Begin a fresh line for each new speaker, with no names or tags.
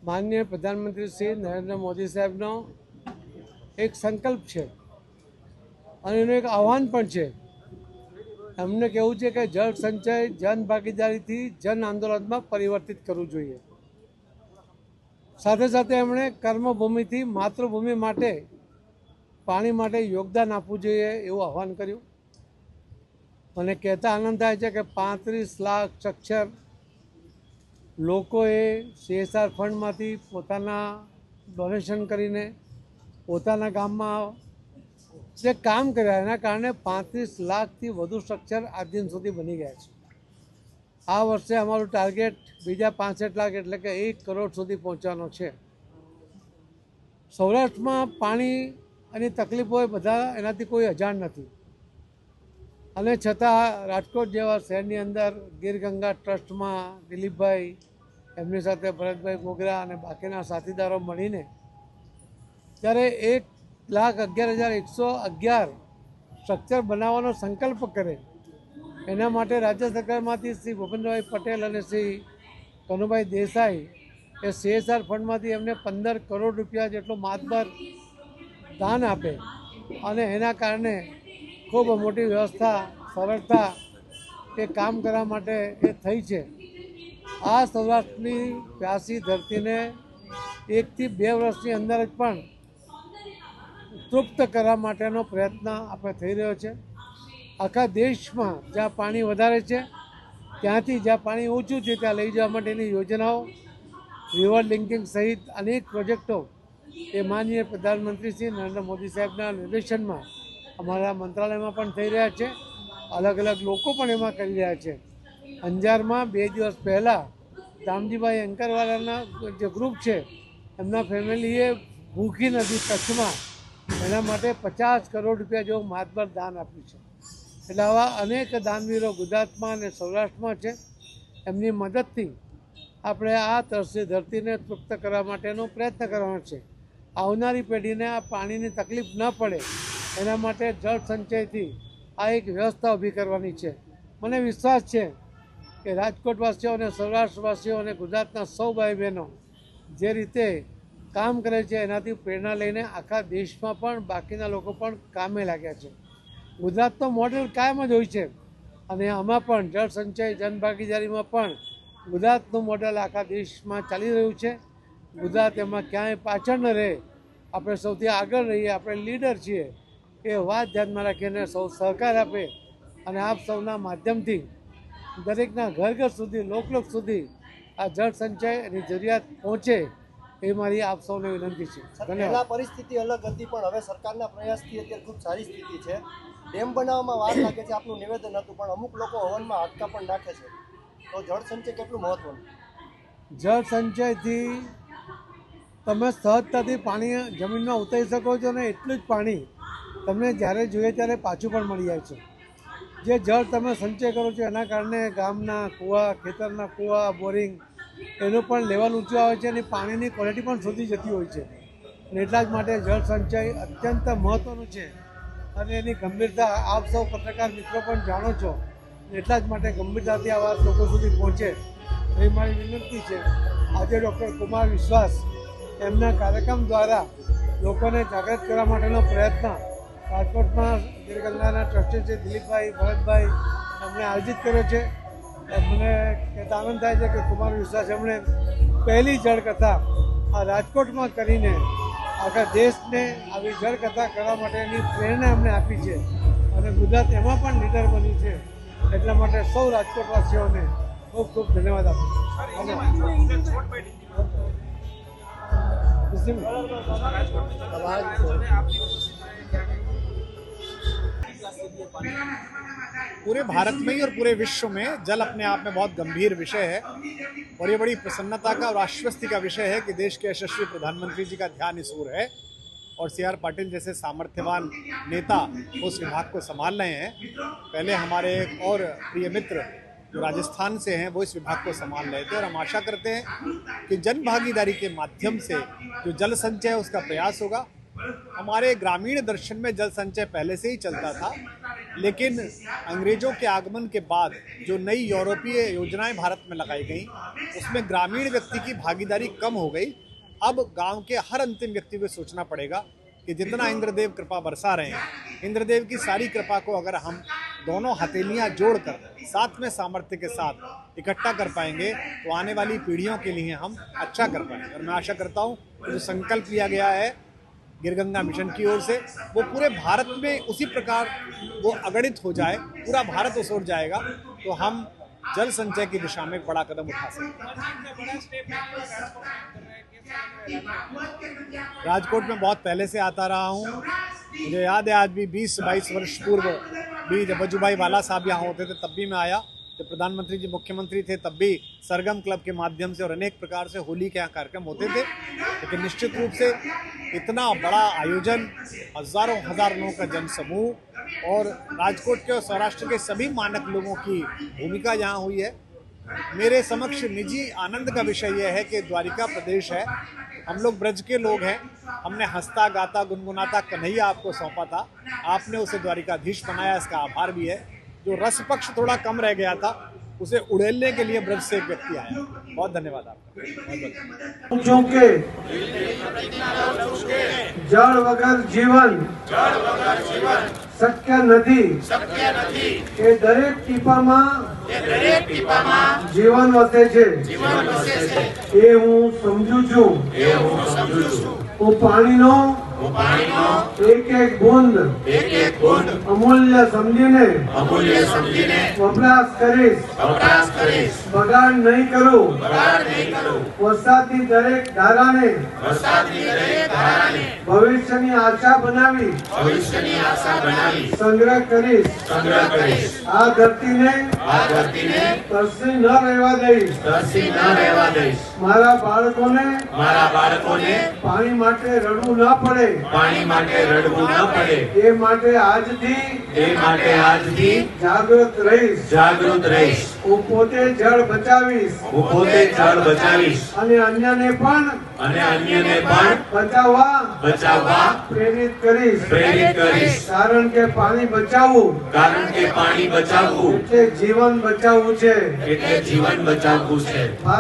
માનનીય પ્રધાનમંત્રી શ્રી નરેન્દ્ર મોદી સાહેબનો એક સંકલ્પ છે અને એનું એક આહ્વાન પણ છે. એમને કહેવું છે કે જળ સંચય જન ભાગીદારીથી જન આંદોલનમાં પરિવર્તિત કરવું જોઈએ. સાથે સાથે એમણે કર્મભૂમિથી માતૃભૂમિ માટે પાણી માટે યોગદાન આપવું જોઈએ એવું આહ્વાન કર્યું. મને કહેતા આનંદ થાય છે કે 35 લાખ સાક્ષર લોકોએ CSR ફંડમાંથી પોતાના ડોનેશન કરીને પોતાના ગામમાં જે કામ કર્યા એના કારણે 35 લાખથી વધુ સ્ટ્રક્ચર આજ દિન સુધી બની ગયા છે. આ વર્ષે અમારું ટાર્ગેટ બીજા 65 લાખ એટલે કે 1 કરોડ સુધી પહોંચવાનો છે. સૌરાષ્ટ્રમાં પાણી અને તકલીફો બધા એનાથી કોઈ અજાણ નથી અને છતાં રાજકોટ જેવા શહેરની અંદર ગીર ગંગા ટ્રસ્ટમાં દિલીપભાઈ, એમની સાથે ભરતભાઈ મોગરા અને બાકીના સાથીદારો મળીને જ્યારે 1,11,111 સ્ટ્રક્ચર બનાવવાનો સંકલ્પ કરે એના માટે રાજ્ય સરકારમાંથી શ્રી ભૂપેન્દ્રભાઈ પટેલ અને શ્રી કનુભાઈ દેસાઈ એ CSR ફંડમાંથી એમને 15 કરોડ રૂપિયા જેટલું માતબર દાન આપે અને એના કારણે ખૂબ મોટી વ્યવસ્થા સરળતા એ કામ કરવા માટે એ થઈ છે. આ સૌરાષ્ટ્રની પ્યાસી ધરતીને 1 થી 2 વર્ષની અંદર જ પણ તૃપ્ત કરવા માટેનો પ્રયત્ન આપણે થઈ રહ્યો છે. આખા દેશમાં જ્યાં પાણી વધારે છે ત્યાંથી જ્યાં પાણી ઓછું છે ત્યાં લઈ જવા માટેની યોજનાઓ, રિવર લિંકિંગ સહિત અનેક પ્રોજેક્ટો એ માનનીય પ્રધાનમંત્રી શ્રી નરેન્દ્ર મોદી સાહેબના નિર્દેશનમાં અમારા મંત્રાલયમાં પણ થઈ રહ્યા છે. અલગ અલગ લોકો પણ એમાં કરી રહ્યા છે. અંજારમાં 2 દિવસ પહેલાં દામજીભાઈ અંકરવાલાના જે ગ્રુપ છે એમના ફેમિલીએ ભૂખી નદી કચ્છમાં એના માટે 50 કરોડ રૂપિયા જેવું માતબર દાન આપ્યું છે. એટલે આવા અનેક દાનવીરો ગુજરાતમાં અને સૌરાષ્ટ્રમાં છે. એમની મદદથી આપણે આ તરસી ધરતીને તૃપ્ત કરવા માટેનો પ્રયત્ન કરવાનો છે. આવનારી પેઢીને આ પાણીની તકલીફ ન પડે એના માટે જળ સંચયથી આ એક વ્યવસ્થા ઊભી કરવાની છે. મને વિશ્વાસ છે કે રાજકોટવાસીઓ અને સૌરાષ્ટ્રવાસીઓ અને ગુજરાતના સૌ ભાઈ બહેનો જે રીતે કામ કરે છે એનાથી પ્રેરણા લઈને આખા દેશમાં પણ બાકીના લોકો પણ કામે લાગ્યા છે. ગુજરાતનો મોડેલ કાયમ જ હોય છે અને આમાં પણ જળ સંચય જનભાગીદારીમાં પણ ગુજરાતનું મોડેલ આખા દેશમાં ચાલી રહ્યું છે. ગુજરાત એમાં ક્યાંય પાછળ ન રહે, આપણે સૌથી આગળ રહીએ, આપણે લીડર છીએ એ વાત ધ્યાનમાં રાખીને સૌ સહકાર આપે અને આપ સૌના માધ્યમથી દરેકના ઘર ઘર સુધી લોકલોક સુધી આ જળ સંચયની જરૂરિયાત પહોંચે એ મારી આપ સૌને વિનંતી છે.
પહેલા પરિસ્થિતિ અલગ હતી પણ હવે સરકારના પ્રયાસથી અત્યારે ખૂબ સારી સ્થિતિ છે. ડેમ બનાવવામાં વાર લાગે છે આપનું નિવેદન હતું, પણ અમુક લોકો હવનમાં હાડકા પણ નાખે છે. તો જળ સંચય કેટલું મહત્વનું?
જળ સંચયથી તમે સહજતાથી પાણી જમીનમાં ઉતારી શકો છો અને એટલું જ પાણી તમને જ્યારે જોઈએ ત્યારે પાછું પણ મળી જાય છે. જે જળ તમે સંચય કરો છો એના કારણે ગામના કૂવા, ખેતરના કૂવા, બોરિંગ એનું પણ લેવલ ઊંચું આવે છે અને પાણીની ક્વોલિટી પણ સુધી જતી હોય છે. અને એટલા જ માટે જળ સંચય અત્યંત મહત્ત્વનું છે અને એની ગંભીરતા આપ સૌ પત્રકાર મિત્રો પણ જાણો છો. એટલા જ માટે ગંભીરતાથી આ વાત લોકો સુધી પહોંચે એ મારી વિનંતી છે. આજે ડૉક્ટર કુમાર વિશ્વાસ એમના કાર્યક્રમ દ્વારા લોકોને જાગૃત કરવા માટેનો પ્રયત્ન રાજકોટમાં ગીર ગંગાના ટ્રસ્ટી છે દિલીપભાઈ, ભરતભાઈ એમણે આયોજિત કર્યો છે. મને કહેતા આનંદ થાય છે કે કુમાર વિશ્વાસ એમણે પહેલી જળકથા આ રાજકોટમાં કરીને આખા દેશને આવી જળકથા કરવા માટેની પ્રેરણા એમણે આપી છે અને ગુજરાત એમાં પણ લીડર બન્યું છે. એટલા માટે સૌ રાજકોટવાસીઓને ખૂબ ખૂબ ધન્યવાદ આપું છું.
पूरे भारत में ही और पूरे विश्व में जल अपने आप में बहुत गंभीर विषय है और ये बड़ी प्रसन्नता का और आश्वस्ति का विषय है कि देश के यशस्वी प्रधानमंत्री जी का ध्यान इस ओर है और CR पाटिल जैसे सामर्थ्यवान नेता उस विभाग को संभाल रहे हैं। पहले हमारे एक और प्रिय मित्र जो राजस्थान से हैं वो इस विभाग को संभाल रहे थे और हम आशा करते हैं कि जन भागीदारी के माध्यम से जो जल संचय उसका प्रयास होगा। हमारे ग्रामीण दर्शन में जल संचय पहले से ही चलता था, लेकिन अंग्रेजों के आगमन के बाद जो नई यूरोपीय योजनाएं भारत में लगाई गई, उसमें ग्रामीण व्यक्ति की भागीदारी कम हो गई। अब गांव के हर अंतिम व्यक्ति को सोचना पड़ेगा कि जितना इंद्रदेव कृपा बरसा रहे हैं, इंद्रदेव की सारी कृपा को अगर हम दोनों हथेलियां जोड़कर साथ में सामर्थ्य के साथ इकट्ठा कर पाएंगे तो आने वाली पीढ़ियों के लिए हम अच्छा कर पाएंगे। और मैं आशा करता हूँ कि जो संकल्प लिया गया है गिरगंगा मिशन की ओर से, वो पूरे भारत में उसी प्रकार वो अगणित हो जाए, पूरा भारत उस ओर जाएगा तो हम जल संचय की दिशा में एक बड़ा कदम उठा सकते हैं। राजकोट में बहुत पहले से आता रहा हूँ, मुझे याद है आज भी 20-22 वर्ष पूर्व भी जब वजूभाई वाला साहब यहाँ होते थे तब भी मैं आया, जब प्रधानमंत्री जी मुख्यमंत्री थे तब भी सरगम क्लब के माध्यम से और अनेक प्रकार से होली के यहाँ कार्यक्रम होते थे। लेकिन निश्चित रूप से इतना बड़ा आयोजन, हजारों हजार लोगों का जनसमूह और राजकोट के और सौराष्ट्र के सभी मानक लोगों की भूमिका यहाँ हुई है। मेरे समक्ष निजी आनंद का विषय यह है कि द्वारिका प्रदेश है, हम लोग ब्रज के लोग हैं, हमने हंसता गाता गुनगुनाता कन्हैया आपको सौंपा था, आपने उसे द्वारिकाधीश बनाया, इसका आभार भी है। जो रस पक्ष थोड़ा कम रह गया था उसे उड़ेलने के लिए ब्रज से एक व्यक्ति आया। बहुत धन्यवाद आपका।
चूंकि जल वगर जीवन शक्य નથી એ દરેક ટીપામાં જીવન વસે છે એ હું સમજુ છું। હું પાણીનો એક એક બૂંદ અમૂલ્ય સમજીને વપરાશ કરીશ, બગાડ નહીં કરું। વરસાદની દરેક ધારાને ભવિષ્યની આશા બનાવી સંગ્રહ કરીશ। આ ધરતીને તરસી ન રહેવા દઈશ। મારા બાળકોને પાણી માટે રડવું ન પડે એ માટે આજથી જાગૃત રહીશ। હું પોતે જળ બચાવીશ અને અન્યને પણ બચાવવા પ્રેરિત કરીશ। કારણ કે પાણી બચાવવું એટલે જીવન બચાવવું છે।